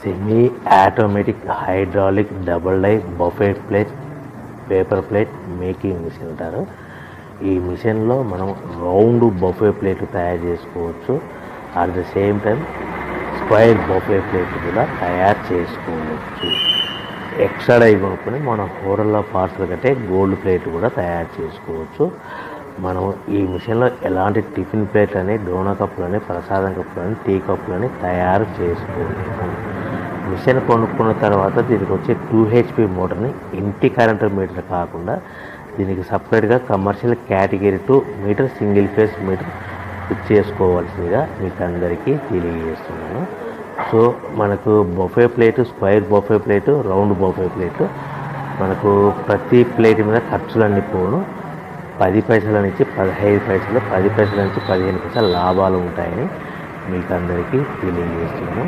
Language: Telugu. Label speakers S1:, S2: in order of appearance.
S1: Semi automatic hydraulic double die buffet plate paper plate making machine అంటారు. ఈ మిషన్లో మనం రౌండ్ బఫే ప్లేట్ తయారు చేసుకోవచ్చు. At the same time square buffet plate కూడా తయారు చేసుకోవచ్చు. ఎక్స్ట్రా డై కొనుక్కొని మనం హోటల్లో పార్సల్ కంటే గోల్డ్ ప్లేట్ కూడా తయారు చేసుకోవచ్చు. మనం ఈ మిషన్లో ఎలాంటి టిఫిన్ ప్లేట్లని, డోనా కప్పులని, ప్రసాదం కప్పులని, టీ కప్పులని తయారు చేసుకోవచ్చు. మిషన్ కొనుక్కున్న తర్వాత దీనికి వచ్చే 2 HP మోటార్ని ఇంటి కరెంటు మీటర్ కాకుండా దీనికి సపరేట్గా commercial category 2 meter single phase meter fit చేసుకోవాల్సిందిగా మీకు అందరికీ తెలియజేస్తున్నాను. సో మనకు buffet plate, square buffet plate, round buffet plate, మనకు ప్రతి ప్లేట్ మీద ఖర్చులన్నీ పోను 10 పైసల నుంచి 15 పైసలు, 10 పైసల నుంచి 15 పైసలు లాభాలు ఉంటాయని మీకు అందరికీ తెలియజేస్తున్నాను.